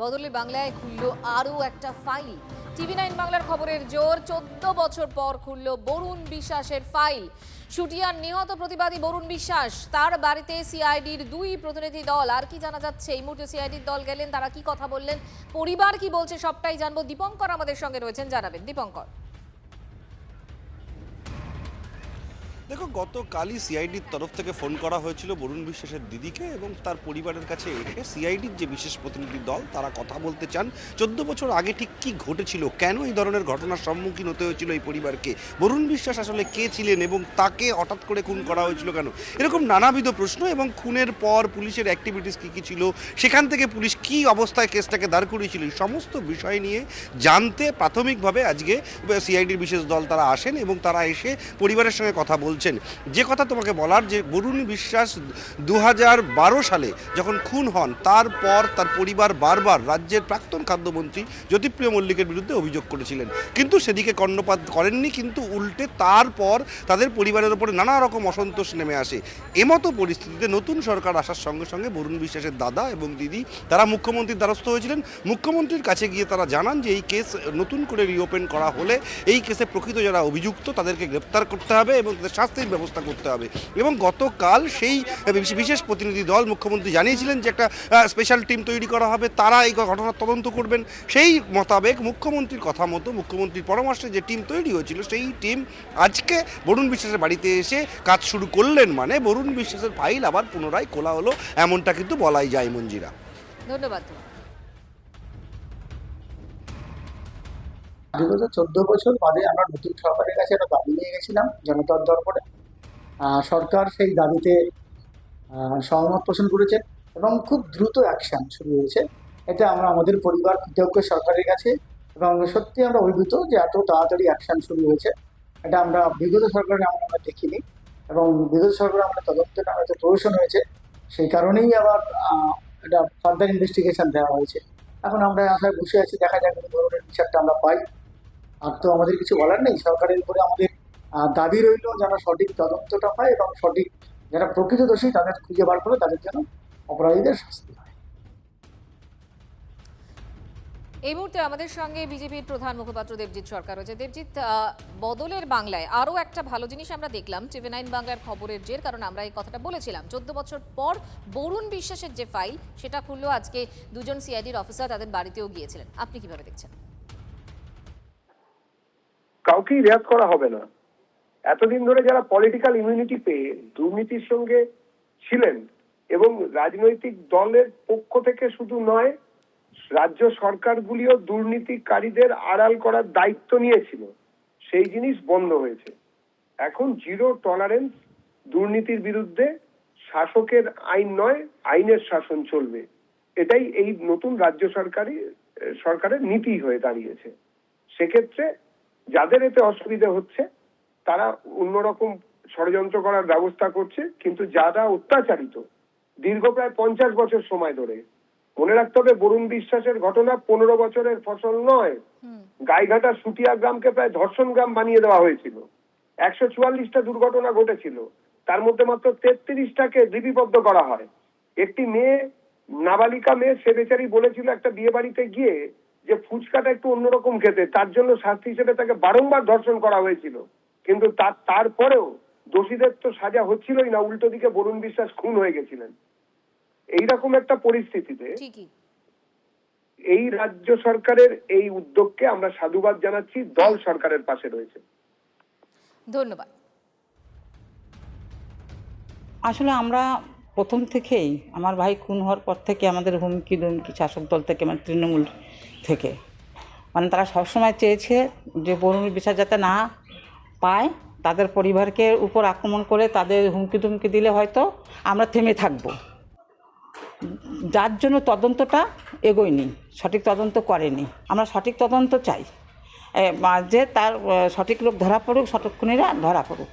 বদলে বাংলায় খুলল আরও একটা ফাইল। টিভি9 বাংলার খবরের জোর, 14 বছর পর খুলল বরুণ বিশ্বাসের ফাইল। শুটিয়ার নিহত প্রতিবাদী বরুণ বিশ্বাস, তার বাড়িতে সিআইডির 2 প্রতিনিধি দল। আর কি জানা যাচ্ছে? এই মুহূর্তে সিআইডির দল গেলেন, তারা কি কথা বললেন, পরিবার কি বলছে, সবটাই জানবো। দীপঙ্কর আমাদের সঙ্গে রয়েছেন, জানাবেন দীপঙ্কর। দেখো, গতকালই সিআইডির তরফ থেকে ফোন করা হয়েছিল বরুণ বিশ্বাসের দিদিকে এবং তার পরিবারের কাছে এসে সিআইডির যে বিশেষ প্রতিনিধি দল তারা কথা বলতে চান 14 বছর আগে ঠিক কী ঘটেছিল, কেন এই ধরনের ঘটনার সম্মুখীন হতে হয়েছিল এই পরিবারকে, বরুণ বিশ্বাস আসলে কে ছিলেন এবং তাকে হঠাৎ করে খুন করা হয়েছিল কেন, এরকম নানাবিধ প্রশ্ন এবং খুনের পর পুলিশের অ্যাক্টিভিটিস কী কী ছিল, সেখান থেকে পুলিশ কী অবস্থায় কেসটাকে দাঁড় করিয়েছিল, সমস্ত বিষয় নিয়ে জানতে প্রাথমিকভাবে আজকে সিআইডির বিশেষ দল তারা আসেন এবং তারা এসে পরিবারের সঙ্গে কথা বলছেন। যে কথা তোমাকে বলার, যে বরুণ বিশ্বাস 2012 সালে যখন খুন হন তারপর তার পরিবার বারবার রাজ্যের প্রাক্তন খাদ্যমন্ত্রী জ্যোতিপ্রিয় মল্লিকের বিরুদ্ধে অভিযোগ করেছিলেন, কিন্তু সেদিকে কর্ণপাত করেননি, কিন্তু উল্টে তারপর তাদের পরিবারের উপরে নানা রকম অসন্তোষ নেমে আসে। এমতো পরিস্থিতিতে নতুন সরকার আসার সঙ্গে সঙ্গে বরুণ বিশ্বাসের দাদা এবং দিদি তারা মুখ্যমন্ত্রীর দ্বারস্থ হয়েছিলেন। মুখ্যমন্ত্রীর কাছে গিয়ে তারা জানান যে এই কেস নতুন করে রিওপেন করা হলে এই কেসে প্রকৃত যারা অভিযুক্ত তাদেরকে গ্রেপ্তার করতে হবে এবং তাদের শাস্তির ব্যবস্থা করতে হবে। এবং গতকাল সেই বিশেষ প্রতিনিধি দল মুখ্যমন্ত্রী জানিয়েছিলেন যে একটা স্পেশাল টিম তৈরি করা হবে, তারা এই ঘটনার তদন্ত করবেন। সেই মোতাবেক মুখ্যমন্ত্রীর কথা মতো, মুখ্যমন্ত্রীর পরামর্শে যে টিম তৈরি হয়েছিল সেই টিম আজকে বরুণ বিশ্বাসের বাড়িতে এসে কাজ শুরু করলেন। মানে বরুণ বিশ্বাসের ফাইল আবার পুনরায় খোলা হলো, এমনটা কিন্তু বলাই যায়। মঞ্জিরা, ধন্যবাদ। বিগত 14 বছর বাদে আমরা নতুন সরকারের কাছে একটা দাবি নিয়ে গেছিলাম জনতার দরবারে। সরকার সেই দাবিতে সহমত পোষণ করেছেন এবং খুব দ্রুত অ্যাকশন শুরু হয়েছে। এতে আমরা আমাদের পরিবার কৃতজ্ঞ সরকারের কাছে এবং সত্যি আমরা অভিভূত যে এত তাড়াতাড়ি অ্যাকশন শুরু হয়েছে। এটা আমরা বিগত সরকারে আমরা দেখিনি এবং বিগত সরকার আমরা তদন্তের নামে এত প্রহসন হয়েছে, সেই কারণেই আবার এটা ফার্দার ইনভেস্টিগেশন দেওয়া হয়েছে। এখন আমরা আশায় বসে আছি, দেখা যাক কোনো ধরনের বিচারটা আমরা পাই। আর তো আমাদের কিছু বলার নেই, সরকারের উপরে আমাদের দাবি রইল যেন সঠিক তদন্তটা হয় এবং সঠিক যারা প্রকৃত দোষী তাদের খুঁজে বার করে তাদের যেন অপরাধীদের শাস্তি হয়। এই মুহূর্তে আমাদের সঙ্গে বিজেপির প্রধান মুখপাত্র দেবজিৎ সরকার রয়েছে। দেবজিৎ, বদলের বাংলায় আরও একটা ভালো জিনিস আমরা দেখলাম টিভি9 বাংলার খবরের জের, কারণ আমরা এই কথাটা বলেছিলাম 14 বছর পর বরুণ বিশ্বাসের যে ফাইল সেটা খুললো আজকে। 2জন সিআইডির অফিসার তাদের বাড়িতেও গিয়েছিলেন। আপনি কিভাবে দেখছেন? কাউকেই রেয়াত করা হবে না। এতদিন ধরে যারা পলিটিক্যাল ইমিউনিটি পেয়ে দুর্নীতির সঙ্গে ছিলেন এবং রাজনৈতিক দলের পক্ষ থেকে শুধু নয়, রাজ্য সরকারগুলিও দুর্নীতিকারীদের আড়াল করার দায়িত্ব নিয়েছিল, সেই জিনিস বন্ধ হয়েছে। এখন জিরো টলারেন্স, দুর্নীতির বিরুদ্ধে শাসকের আইন নয় আইনের শাসন চলবে, এটাই এই নতুন রাজ্য সরকারের নীতি হয়ে দাঁড়িয়েছে। সেক্ষেত্রে যাদের এতে অসুবিধা হচ্ছে তারা অন্যরকম ষড়যন্ত্র করার ব্যবস্থা করছে, কিন্তু যারা অত্যাচারিত দীর্ঘ প্রায় 50 বছর সময় ধরে, মনে রাখতে হবে বরুণ বিশ্বাসের ঘটনা 15 বছরের ফসল নয়। গাইঘাটা শুটিয়া গ্রামকে প্রায় ধর্ষণ গ্রাম বানিয়ে দেওয়া হয়েছিল, 144টা দুর্ঘটনা ঘটেছিল, তার মধ্যে মাত্র 33টাকে লিপিবদ্ধ করা হয়। একটি মেয়ে, নাবালিকা মেয়ে, সে বেচারি বলেছিল একটা বিয়ে বাড়িতে গিয়ে যে ফুচকাটা একটু অন্যরকম খেতে, তার জন্য শাস্তি হিসেবে তাকে বারংবার ধর্ষণ করা হয়েছিল, কিন্তু তারপরেও দোষীদের তো সাজা হচ্ছিলই না, উল্টো দিকে বরুণ বিশ্বাস খুন হয়ে গেছিলেন। এইরকম একটা পরিস্থিতিতে এই রাজ্য সরকারের এই উদ্যোগকে আমরা সাধুবাদ জানাচ্ছি, দল সরকারের পাশে রয়েছে। ধন্যবাদ। আসলে আমরা প্রথম থেকেই, আমার ভাই খুন হওয়ার পর থেকে আমাদের হুমকি ধমকি শাসক দল থেকে, মানে তৃণমূল থেকে, মানে তারা সবসময় চেয়েছে যে বরুণ বিশ্বাস যাতে না পায়, তাদের পরিবারকে উপর আক্রমণ করে তাদের হুমকি ধমকি দিলে হয়তো আমরা থেমে থাকব, যার জন্য তদন্তটা এগোয়নি, সঠিক তদন্ত করেনি। আমরা সঠিক তদন্ত চাই, যে তার সঠিক লোক ধরা পড়ুক, সঠিক খুনিরা ধরা পড়ুক।